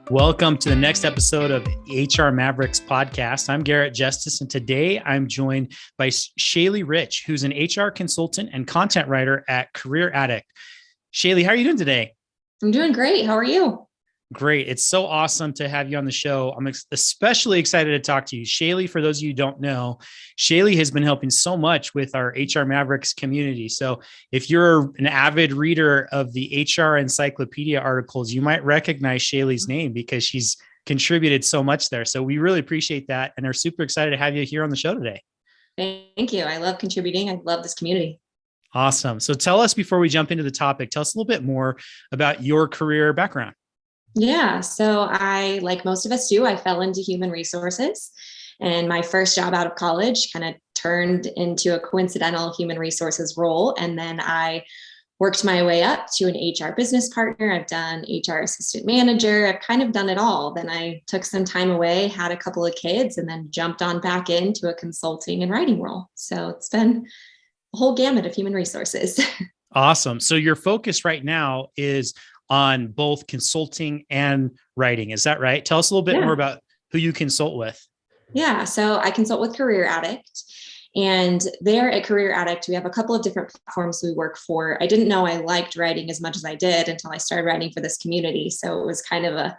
Welcome to the next episode of HR Mavericks podcast. I'm Garrett Justice, and today I'm joined by Shalie Reich, who's an HR consultant and content writer at CareerAddict. Shalie, how are you doing today? I'm doing great. How are you? Great. It's so awesome to have you on the show. I'm especially excited to talk to you. Shalie, for those of you who don't know, Shalie has been helping so much with our HR Mavericks community. So if you're an avid reader of the HR Encyclopedia articles, you might recognize Shalie's name because she's contributed so much there. So we really appreciate that and are super excited to have you here on the show today. Thank you. I love contributing. I love this community. Awesome. So tell us, before we jump into the topic, tell us a little bit more about your career background. Yeah. So I, like most of us do, I fell into human resources, and my first job out of college kind of turned into a coincidental human resources role. And then I worked my way up to an HR business partner. I've done HR assistant manager. I've kind of done it all. Then I took some time away, had a couple of kids, and then jumped on back into a consulting and writing role. So it's been a whole gamut of human resources. Awesome. So your focus right now is on both consulting and writing. Is that right? Tell us a little bit more about who you consult with. Yeah. So I consult with CareerAddict. And there at CareerAddict, we have a couple of different platforms we work for. I didn't know I liked writing as much as I did until I started writing for this community. So it was kind of a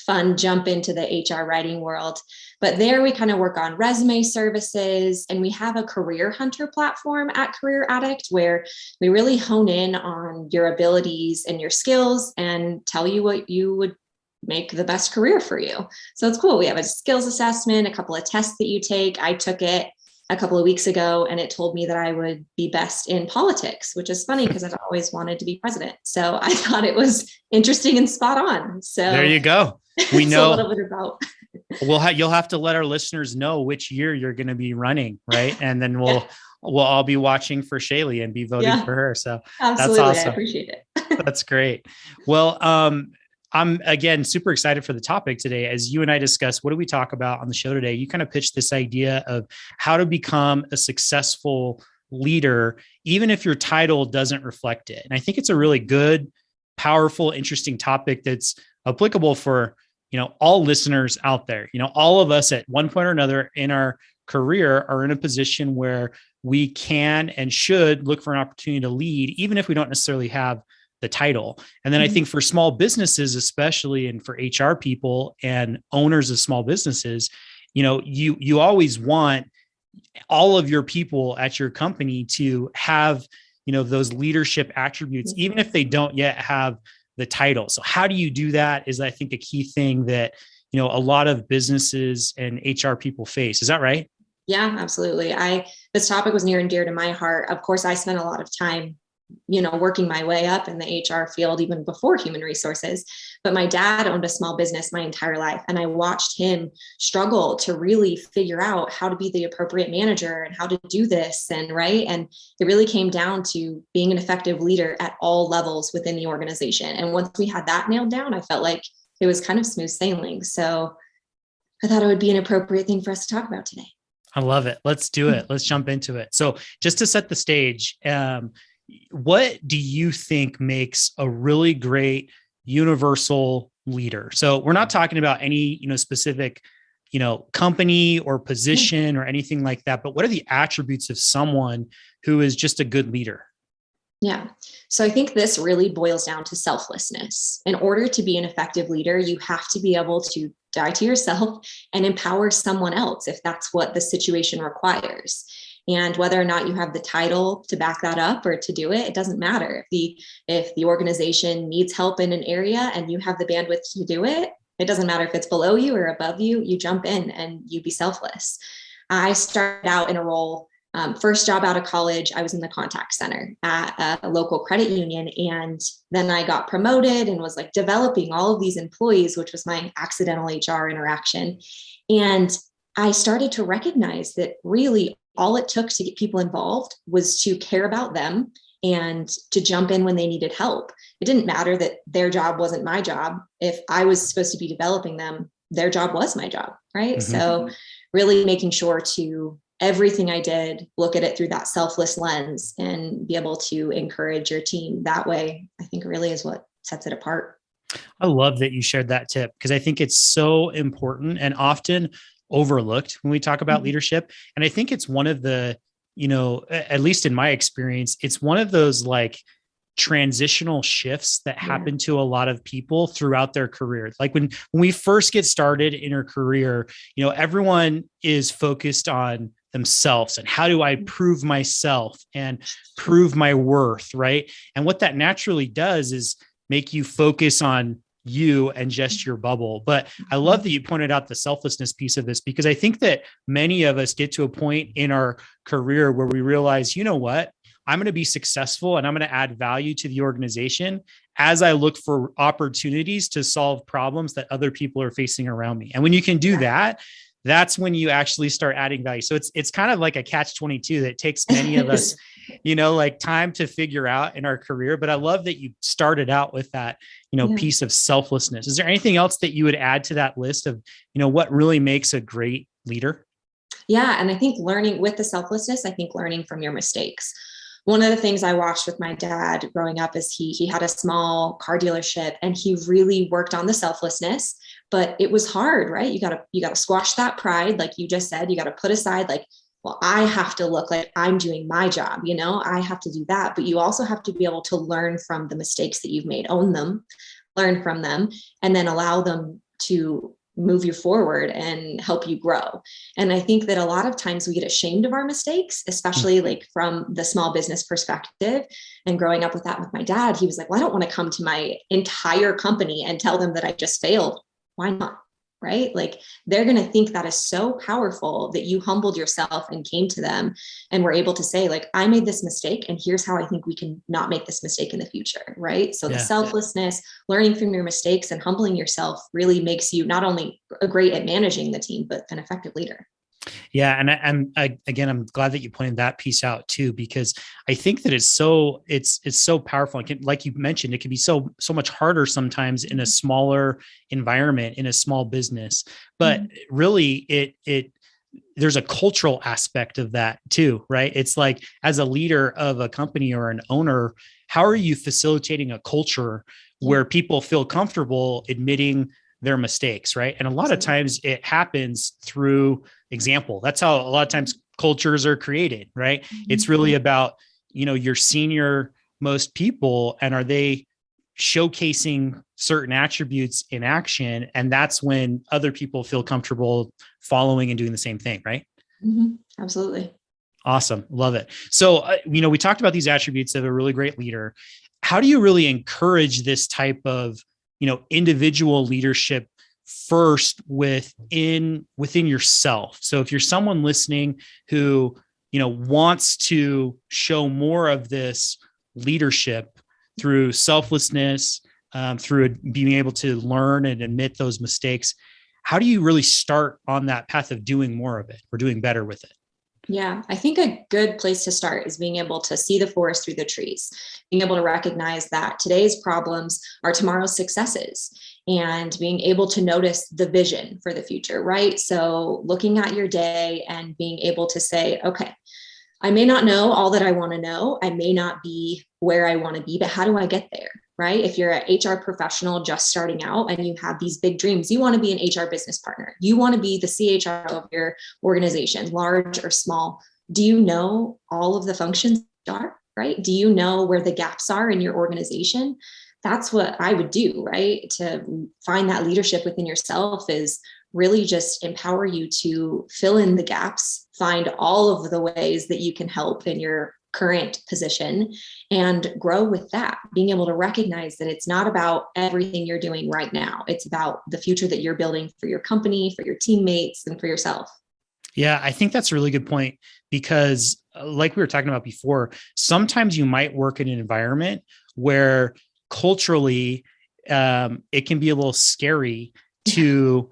fun jump into the HR writing world. But there we kind of work on resume services, and we have a career hunter platform at CareerAddict where we really hone in on your abilities and your skills and tell you what you would make the best career for you. So it's cool. We have a skills assessment, a couple of tests that you take. I took it a couple of weeks ago, and it told me that I would be best in politics, which is funny because I've always wanted to be president. So I thought it was interesting and spot on. So there you go. We know a little bit about. You'll have to let our listeners know which year you're going to be running, right? And then we'll all be watching for Shalie and be voting for her. So absolutely, that's awesome. I appreciate it. That's great. Well, I'm again super excited for the topic today. As you and I discussed, what do we talk about on the show today? You kind of pitched this idea of how to become a successful leader, even if your title doesn't reflect it. And I think it's a really good, powerful, interesting topic that's applicable for, all listeners out there. All of us at one point or another in our career are in a position where we can and should look for an opportunity to lead, even if we don't necessarily have the title. And then I think for small businesses, especially, and for HR people and owners of small businesses, you always want all of your people at your company to have, those leadership attributes, even if they don't yet have the title. So how do you do that is, I think, a key thing that, a lot of businesses and HR people face. Is that right? Yeah, absolutely. This topic was near and dear to my heart. Of course, I spent a lot of time working my way up in the HR field even before human resources. But my dad owned a small business my entire life, and I watched him struggle to really figure out how to be the appropriate manager and how to do this. And it really came down to being an effective leader at all levels within the organization. And once we had that nailed down, I felt like it was kind of smooth sailing. So I thought it would be an appropriate thing for us to talk about today. I love it. Let's do it. Let's jump into it. So just to set the stage, what do you think makes a really great universal leader? So we're not talking about any, specific, company or position or anything like that, but what are the attributes of someone who is just a good leader? Yeah. So I think this really boils down to selflessness. In order to be an effective leader, you have to be able to die to yourself and empower someone else if that's what the situation requires. And whether or not you have the title to back that up or to do it, it doesn't matter. If the organization needs help in an area and you have the bandwidth to do it, it doesn't matter if it's below you or above you, you jump in and you be selfless. I started out in a role, first job out of college, I was in the contact center at a local credit union. And then I got promoted and was developing all of these employees, which was my accidental HR interaction. And I started to recognize that really all it took to get people involved was to care about them and to jump in when they needed help. It didn't matter that their job wasn't my job. If I was supposed to be developing them, their job was my job, right? Mm-hmm. So really making sure to everything I did, look at it through that selfless lens and be able to encourage your team that way, I think really is what sets it apart. I love that you shared that tip because I think it's so important and often overlooked when we talk about Mhm. leadership. And I think it's one of the, at least in my experience, it's one of those like transitional shifts that Yeah. happen to a lot of people throughout their career. Like when we first get started in our career, everyone is focused on themselves and how do I prove myself and prove my worth, right? And what that naturally does is make you focus on you and just your bubble. But I love that you pointed out the selflessness piece of this because I think that many of us get to a point in our career where we realize, you know what? I'm going to be successful and I'm going to add value to the organization as I look for opportunities to solve problems that other people are facing around me. And when you can do that, that's when you actually start adding value. So it's kind of like a catch-22 that takes many of us, like time to figure out in our career. But I love that you started out with that, Yeah. piece of selflessness. Is there anything else that you would add to that list of, what really makes a great leader? Yeah. And I think learning with the selflessness, I think learning from your mistakes. One of the things I watched with my dad growing up is he had a small car dealership and he really worked on the selflessness, but it was hard, right? You gotta squash that pride, like you just said, you gotta put aside like, well, I have to look like I'm doing my job, I have to do that. But you also have to be able to learn from the mistakes that you've made, own them, learn from them, and then allow them to move you forward and help you grow. And I think that a lot of times we get ashamed of our mistakes, especially like from the small business perspective. And growing up with that with my dad, he was like, well, I don't want to come to my entire company and tell them that I just failed. Why not? Right? Like they're going to think that is so powerful that you humbled yourself and came to them and were able to say, like, I made this mistake and here's how I think we can not make this mistake in the future. Right. So the selflessness, learning from your mistakes and humbling yourself really makes you not only great at managing the team, but an effective leader. Yeah, and again, I'm glad that you pointed that piece out too, because I think that it's so powerful. Like you mentioned, it can be so much harder sometimes in a smaller environment, in a small business. But really, it there's a cultural aspect of that too, right? It's like as a leader of a company or an owner, how are you facilitating a culture where people feel comfortable admitting their mistakes, right? And a lot of times it happens through example. That's how a lot of times cultures are created, right? It's really about, your senior most people and are they showcasing certain attributes in action, and that's when other people feel comfortable following and doing the same thing, right? Absolutely. Awesome. Love it. So, we talked about these attributes of a really great leader. How do you really encourage this type of, individual leadership first within yourself? So if you're someone listening who, wants to show more of this leadership through selflessness, through being able to learn and admit those mistakes, how do you really start on that path of doing more of it or doing better with it? Yeah, I think a good place to start is being able to see the forest through the trees, being able to recognize that today's problems are tomorrow's successes, and being able to notice the vision for the future, right? So looking at your day and being able to say, okay, I may not know all that I want to know. I may not be where I want to be, but how do I get there? Right? If you're an HR professional just starting out and you have these big dreams, you want to be an HR business partner. You want to be the CHRO of your organization, large or small. Do you know all of the functions are, right? Do you know where the gaps are in your organization? That's what I would do, right? To find that leadership within yourself is really just empower you to fill in the gaps, find all of the ways that you can help in your current position and grow with that, being able to recognize that it's not about everything you're doing right now. It's about the future that you're building for your company, for your teammates, and for yourself. Yeah, I think that's a really good point because, like we were talking about before, sometimes you might work in an environment where culturally it can be a little scary to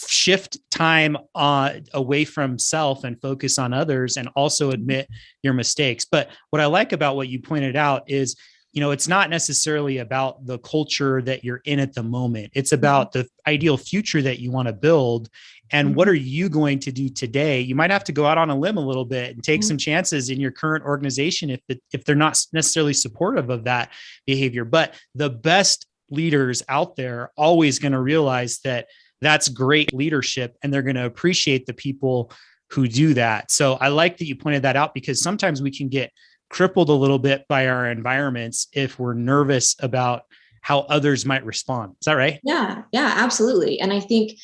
shift time away from self and focus on others and also admit your mistakes. But what I like about what you pointed out is it's not necessarily about the culture that you're in at the moment. It's about the ideal future that you want to build. And what are you going to do today? You might have to go out on a limb a little bit and take some chances in your current organization if they're not necessarily supportive of that behavior. But the best leaders out there always going to realize that that's great leadership, and they're going to appreciate the people who do that. So I like that you pointed that out, because sometimes we can get crippled a little bit by our environments if we're nervous about how others might respond. Is that right? Yeah, yeah, absolutely. And I think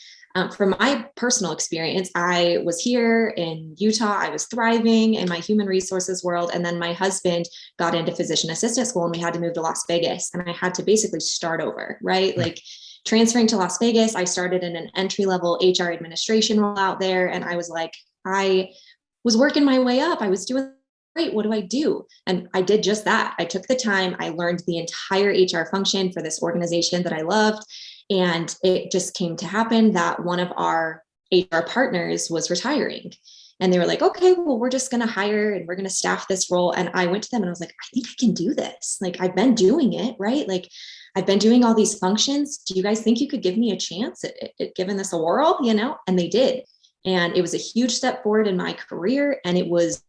from my personal experience, I was here in Utah. I was thriving in my human resources world. And then my husband got into physician assistant school and we had to move to Las Vegas. And I had to basically start over, right? Like transferring to Las Vegas, I started in an entry level HR administration role out there. And I was like, I was working my way up. I was doing great. What do I do? And I did just that. I took the time. I learned the entire HR function for this organization that I loved. And it just came to happen that one of our HR partners was retiring. And they were like, okay, well, we're just going to hire and we're going to staff this role. And I went to them and I was like, I think I can do this. Like, I've been doing it, right? Like, I've been doing all these functions. Do you guys think you could give me a chance at giving this a whirl? And they did. And it was a huge step forward in my career. And it was,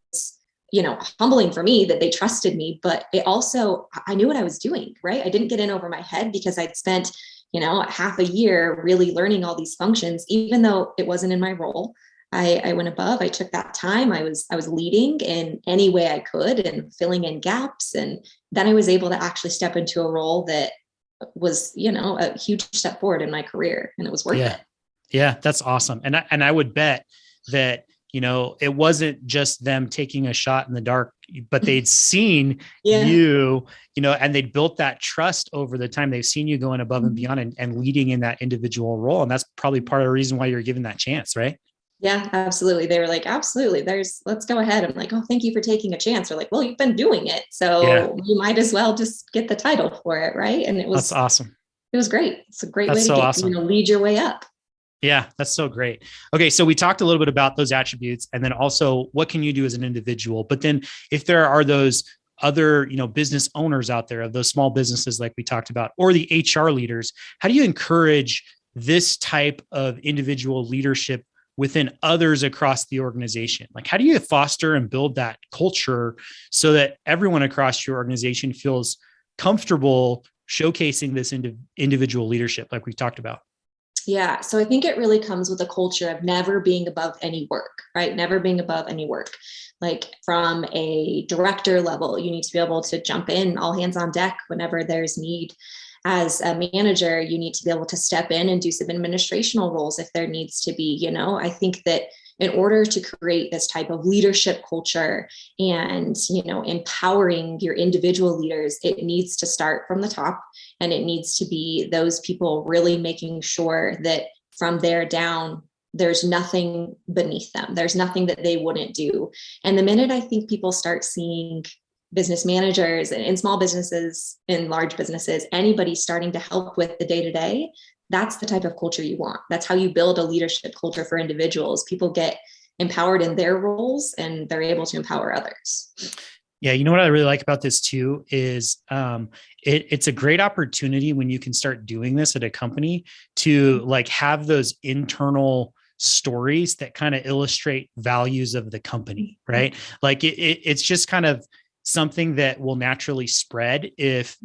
humbling for me that they trusted me, but it also, I knew what I was doing, right? I didn't get in over my head because I'd spent half a year really learning all these functions, even though it wasn't in my role. I went above, I took that time. I was leading in any way I could and filling in gaps. And then I was able to actually step into a role that was, a huge step forward in my career, and it was worth it. Yeah, that's awesome. And I would bet that, it wasn't just them taking a shot in the dark, but they'd seen you, and they'd built that trust over the time. They've seen you going above and beyond and leading in that individual role. And that's probably part of the reason why you're given that chance, right? Yeah, absolutely. They were like, absolutely. Let's go ahead. I'm like, oh, thank you for taking a chance. They're like, well, you've been doing it, so you might as well just get the title for it. Right. And that's awesome. It was great. It's a great way to awesome. Lead your way up. Yeah, that's so great. Okay. So we talked a little bit about those attributes, and then also what can you do as an individual? But then if there are those other, business owners out there of those small businesses, like we talked about, or the HR leaders, how do you encourage this type of individual leadership within others across the organization? Like, how do you foster and build that culture so that everyone across your organization feels comfortable showcasing this individual leadership, like we talked about? Yeah. So I think it really comes with a culture of never being above any work, right? Never being above any work. Like from a director level, you need to be able to jump in, all hands on deck whenever there's need. As a manager, you need to be able to step in and do some administrational roles if there needs to be. I think that in order to create this type of leadership culture and, empowering your individual leaders, it needs to start from the top, and it needs to be those people really making sure that from there down, there's nothing beneath them. There's nothing that they wouldn't do. And the minute I think people start seeing business managers in small businesses, in large businesses, anybody starting to help with the day-to-day, that's the type of culture you want. That's how you build a leadership culture for individuals. People get empowered in their roles and they're able to empower others. Yeah. You know what I really like about this too is it's a great opportunity when you can start doing this at a company to like have those internal stories that kind of illustrate values of the company, right? Like it's just kind of something that will naturally spread if,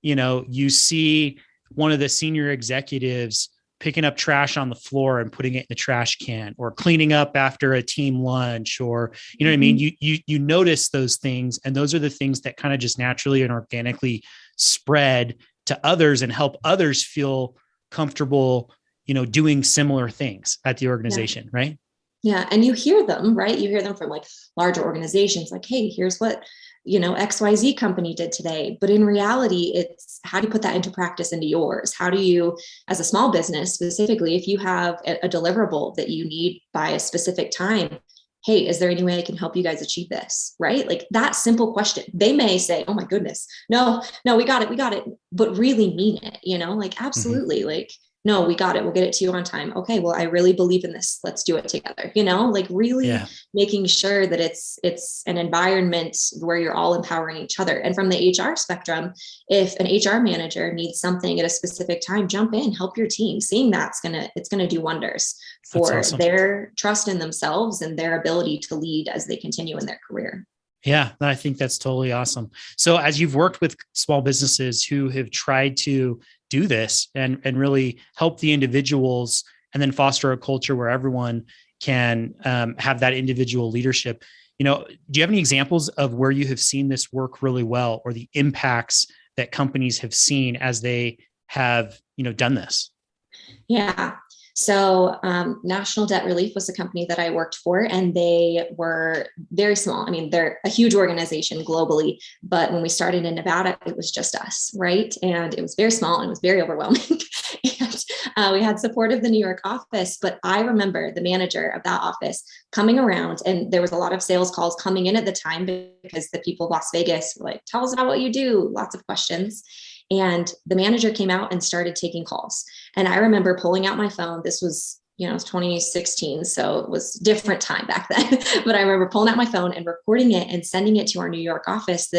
you see one of the senior executives picking up trash on the floor and putting it in the trash can, or cleaning up after a team lunch, or, what I mean? You notice those things, and those are the things that kind of just naturally and organically spread to others and help others feel comfortable, doing similar things at the organization. Right. Yeah. And you hear them, right? You hear them from like larger organizations, like, hey, here's what, XYZ company did today. But in reality, it's how do you put that into practice into yours? How do you, as a small business specifically, if you have a deliverable that you need by a specific time, hey, is there any way I can help you guys achieve this? Right? Like that simple question. They may say, oh my goodness, no, we got it. But really mean it, like absolutely. Like, no, we got it. We'll get it to you on time. Okay. Well, I really believe in this. Let's do it together. Like really making sure that it's an environment where you're all empowering each other. And from the HR spectrum, if an HR manager needs something at a specific time, jump in, help your team. Seeing that's it's going to do wonders for their trust in themselves and their ability to lead as they continue in their career. Yeah, I think that's totally awesome. So as you've worked with small businesses who have tried to do this and really help the individuals and then foster a culture where everyone can have that individual leadership, do you have any examples of where you have seen this work really well, or the impacts that companies have seen as they have, done this? Yeah. So National Debt Relief was a company that I worked for, and they were very small. I mean, they're a huge organization globally, but when we started in Nevada, it was just us, right? And it was very small and it was very overwhelming. And we had support of the New York office, but I remember the manager of that office coming around, and there was a lot of sales calls coming in at the time because the people of Las Vegas were like, tell us about what you do, lots of questions. And the manager came out and started taking calls. And I remember pulling out my phone. This was, it was 2016. So it was different time back then. But I remember pulling out my phone and recording it and sending it to our New York office.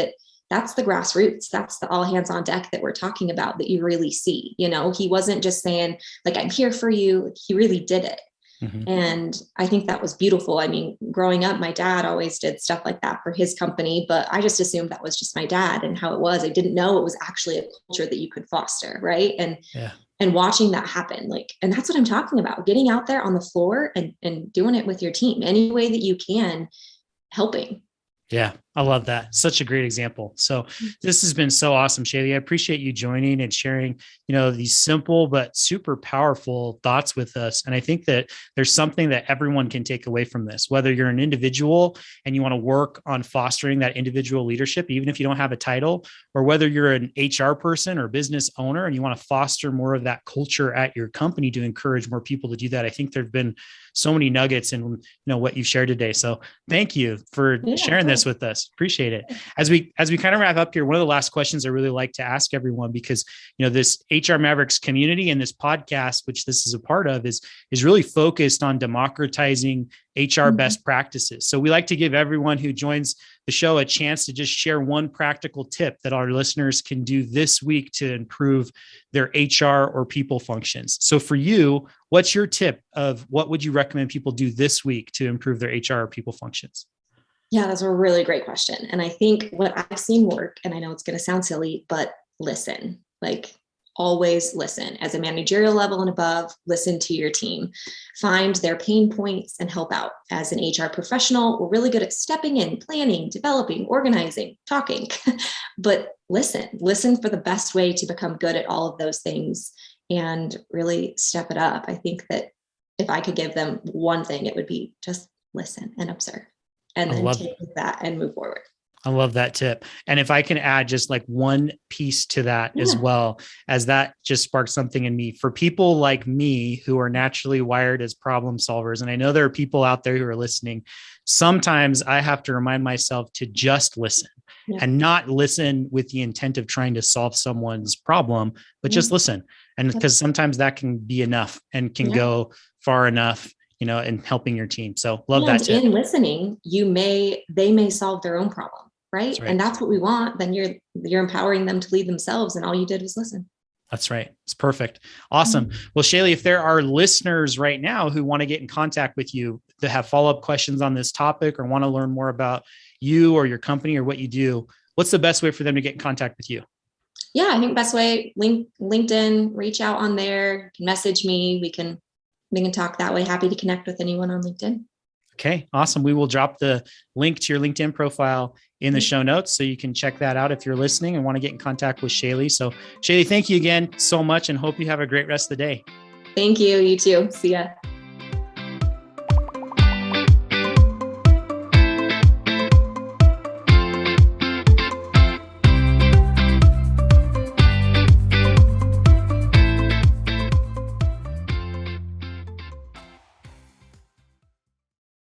That's the grassroots. That's the all hands on deck that we're talking about, that you really see. He wasn't just saying like, I'm here for you. He really did it. Mm-hmm. And I think that was beautiful. I mean, growing up, my dad always did stuff like that for his company, but I just assumed that was just my dad and how it was. I didn't know it was actually a culture that you could foster. Right. And watching that happen, and that's what I'm talking about, getting out there on the floor and doing it with your team any way that you can, helping. Yeah, I love that. Such a great example. So this has been so awesome, Shalie. I appreciate you joining and sharing, these simple but super powerful thoughts with us. And I think that there's something that everyone can take away from this, whether you're an individual and you want to work on fostering that individual leadership, even if you don't have a title, or whether you're an HR person or business owner and you want to foster more of that culture at your company to encourage more people to do that. I think there've been so many nuggets in, what you've shared today. So thank you for sharing this with us. Appreciate it. As we kind of wrap up here, one of the last questions I really like to ask everyone, because this HR Mavericks community and this podcast, which this is a part of, is really focused on democratizing HR best practices. So we like to give everyone who joins the show a chance to just share one practical tip that our listeners can do this week to improve their HR or people functions. So for you, what's your tip of what would you recommend people do this week to improve their HR or people functions? Yeah, that's a really great question. And I think what I've seen work, and I know it's going to sound silly, but listen, always listen. As a managerial level and above, listen to your team, find their pain points and help out. As an HR professional, we're really good at stepping in, planning, developing, organizing, talking, but listen for the best way to become good at all of those things and really step it up. I think that if I could give them one thing, it would be just listen and observe, and then take that and move forward. I love that tip. And if I can add just one piece to that as well, as that just sparked something in me for people like me who are naturally wired as problem solvers. And I know there are people out there who are listening. Sometimes I have to remind myself to just listen and not listen with the intent of trying to solve someone's problem, but just listen. And because sometimes that can be enough and can go far enough, in helping your team. So love that tip. In listening, they may solve their own problem, right? And that's what we want. Then you're empowering them to lead themselves, and all you did was listen. That's right. It's perfect. Awesome. Well, Shalie, if there are listeners right now who want to get in contact with you, that have follow-up questions on this topic or want to learn more about you or your company or what you do, what's the best way for them to get in contact with you? Yeah, I think best way, LinkedIn, reach out on there, message me. We can talk that way. Happy to connect with anyone on LinkedIn. Okay, awesome. We will drop the link to your LinkedIn profile in the show notes, so you can check that out if you're listening and want to get in contact with Shalie. So Shalie, thank you again so much, and hope you have a great rest of the day. Thank you. You too. See ya.